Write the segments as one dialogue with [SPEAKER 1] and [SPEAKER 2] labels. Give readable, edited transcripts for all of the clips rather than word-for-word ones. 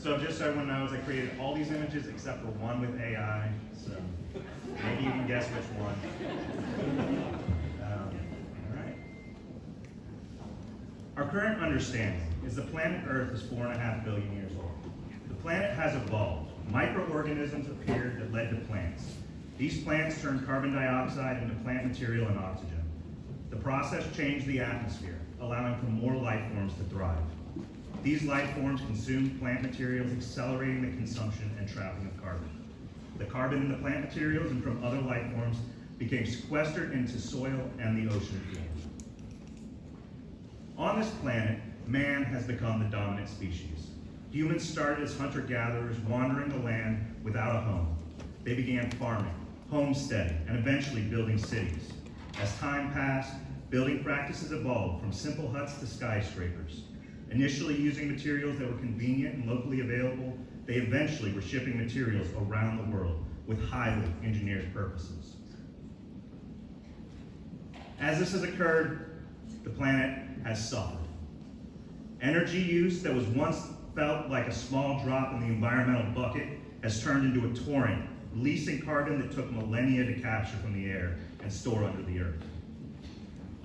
[SPEAKER 1] So just so everyone knows, I created all these images except for one with AI, so maybe you can guess which one. All right. Our current understanding is the planet Earth is 4.5 billion years old. The planet has evolved. Microorganisms appeared that led to plants. These plants turned carbon dioxide into plant material and oxygen. The process changed the atmosphere, allowing for more life forms to thrive. These life forms consumed plant materials, accelerating the consumption and trapping of carbon. The carbon in the plant materials and from other life forms became sequestered into soil and the ocean floor. On this planet, man has become the dominant species. Humans started as hunter-gatherers, wandering the land without a home. They began farming, homesteading, and eventually building cities. As time passed, building practices evolved from simple huts to skyscrapers. Initially using materials that were convenient and locally available, they eventually were shipping materials around the world with highly engineered purposes. As this has occurred, the planet has suffered. Energy use that was once felt like a small drop in the environmental bucket has turned into a torrent, releasing carbon that took millennia to capture from the air and store under the earth.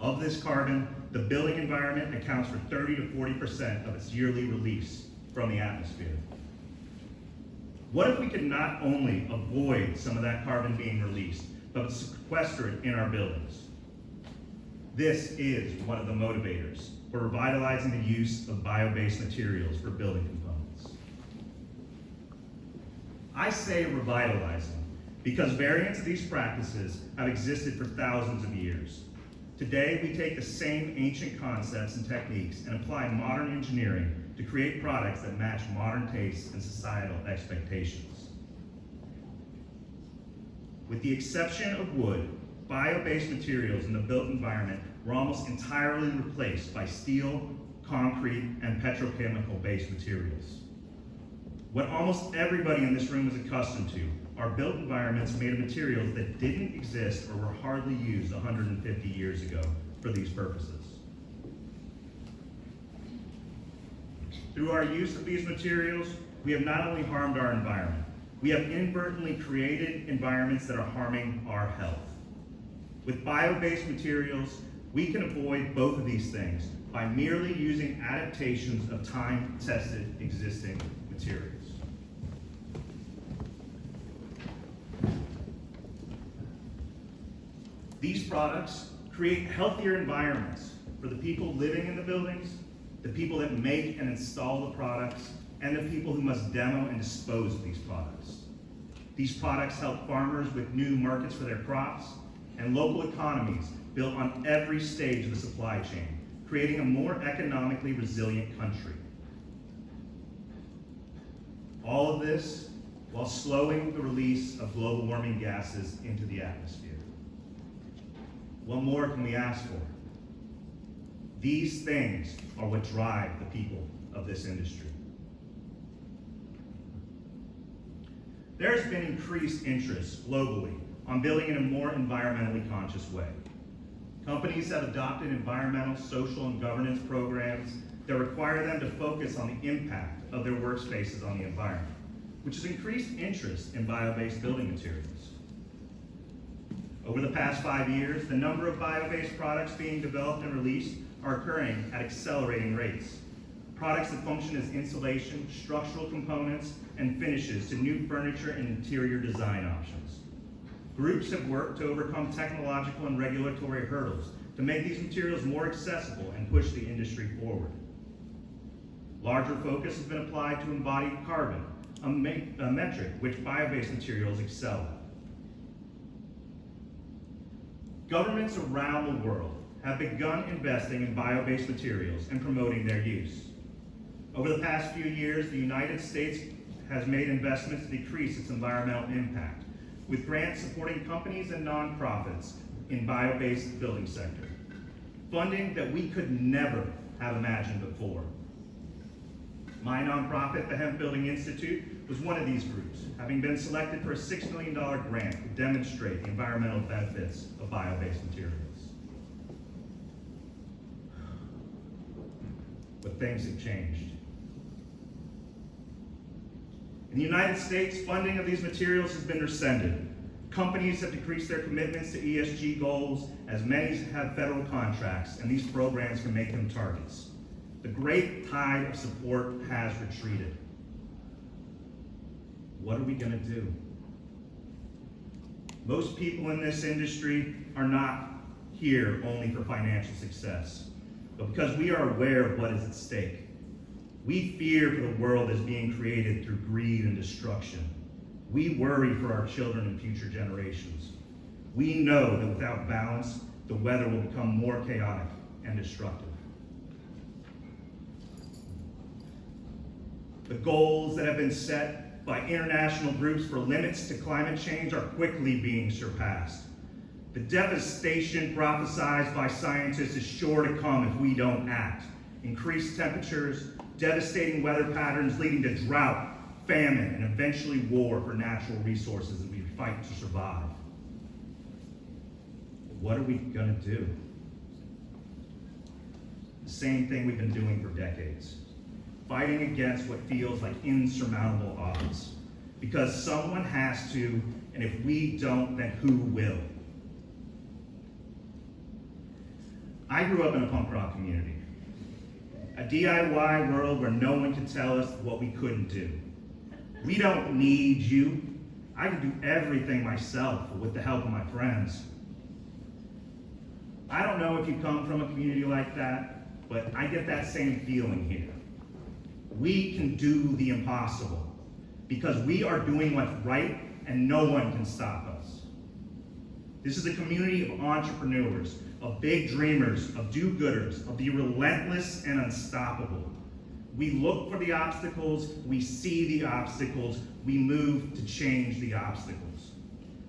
[SPEAKER 1] Of this carbon, the building environment accounts for 30 to 40% of its yearly release from the atmosphere. What if we could not only avoid some of that carbon being released, but sequester it in our buildings? This is one of the motivators for revitalizing the use of bio-based materials for building components. I say revitalizing because variants of these practices have existed for thousands of years. Today, we take the same ancient concepts and techniques and apply modern engineering to create products that match modern tastes and societal expectations. With the exception of wood, bio-based materials in the built environment were almost entirely replaced by steel, concrete, and petrochemical-based materials. What almost everybody in this room is accustomed to are built environments made of materials that didn't exist or were hardly used 150 years ago for these purposes. Through our use of these materials, we have not only harmed our environment, we have inadvertently created environments that are harming our health. With bio-based materials, we can avoid both of these things by merely using adaptations of time-tested existing materials. These products create healthier environments for the people living in the buildings, the people that make and install the products, and the people who must demo and dispose of these products. These products help farmers with new markets for their crops and local economies built on every stage of the supply chain, creating a more economically resilient country. All of this while slowing the release of global warming gases into the atmosphere. What more can we ask for? These things are what drive the people of this industry. There has been increased interest globally on building in a more environmentally conscious way. Companies have adopted environmental, social, and governance programs that require them to focus on the impact of their workspaces on the environment, which has increased interest in bio-based building materials. Over the past 5 years, the number of bio-based products being developed and released are occurring at accelerating rates. Products that function as insulation, structural components, and finishes to new furniture and interior design options. Groups have worked to overcome technological and regulatory hurdles to make these materials more accessible and push the industry forward. Larger focus has been applied to embodied carbon, a metric which bio-based materials excel at. Governments around the world have begun investing in bio-based materials and promoting their use. Over the past few years, the United States has made investments to decrease its environmental impact, with grants supporting companies and nonprofits in bio-based building sector, funding that we could never have imagined before. My nonprofit, the Hemp Building Institute, was one of these groups, having been selected for a $6 million grant to demonstrate the environmental benefits of bio-based materials. But things have changed. In the United States, funding of these materials has been rescinded. Companies have decreased their commitments to ESG goals, as many have federal contracts, and these programs can make them targets. The great tide of support has retreated. What are we going to do? Most people in this industry are not here only for financial success, but because we are aware of what is at stake. We fear for the world that is being created through greed and destruction. We worry for our children and future generations. We know that without balance, the weather will become more chaotic and destructive. The goals that have been set by international groups for limits to climate change are quickly being surpassed. The devastation prophesied by scientists is sure to come if we don't act. Increased temperatures, devastating weather patterns leading to drought, famine, and eventually war for natural resources as we fight to survive. What are we going to do? The same thing we've been doing for decades. Fighting against what feels like insurmountable odds. Because someone has to, and if we don't, then who will? I grew up in a punk rock community. A DIY world where no one could tell us what we couldn't do. We don't need you. I can do everything myself with the help of my friends. I don't know if you come from a community like that, but I get that same feeling here. We can do the impossible because we are doing what's right and no one can stop us. This is a community of entrepreneurs, of big dreamers, of do-gooders, of the relentless and unstoppable. We look for the obstacles, we see the obstacles, we move to change the obstacles.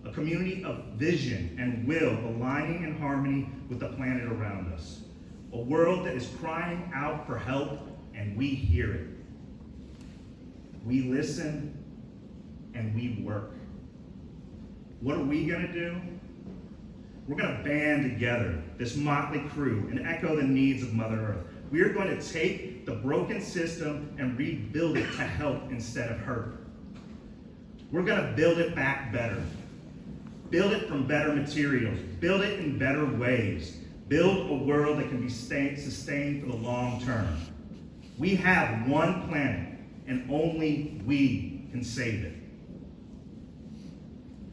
[SPEAKER 1] A community of vision and will aligning in harmony with the planet around us. A world that is crying out for help and we hear it. We listen and we work. What are we gonna do? We're going to band together, this motley crew, and echo the needs of Mother Earth. We are going to take the broken system and rebuild it to help instead of hurt. We're going to build it back better. Build it from better materials. Build it in better ways. Build a world that can be sustained for the long term. We have one planet, and only we can save it.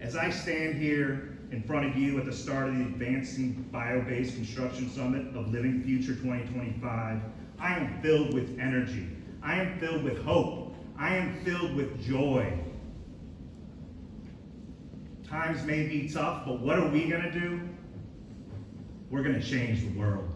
[SPEAKER 1] As I stand here in front of you at the start of the Advancing Biobased Construction Summit of Living Future 2025, I am filled with energy. I am filled with hope. I am filled with joy. Times may be tough, but what are we going to do? We're going to change the world.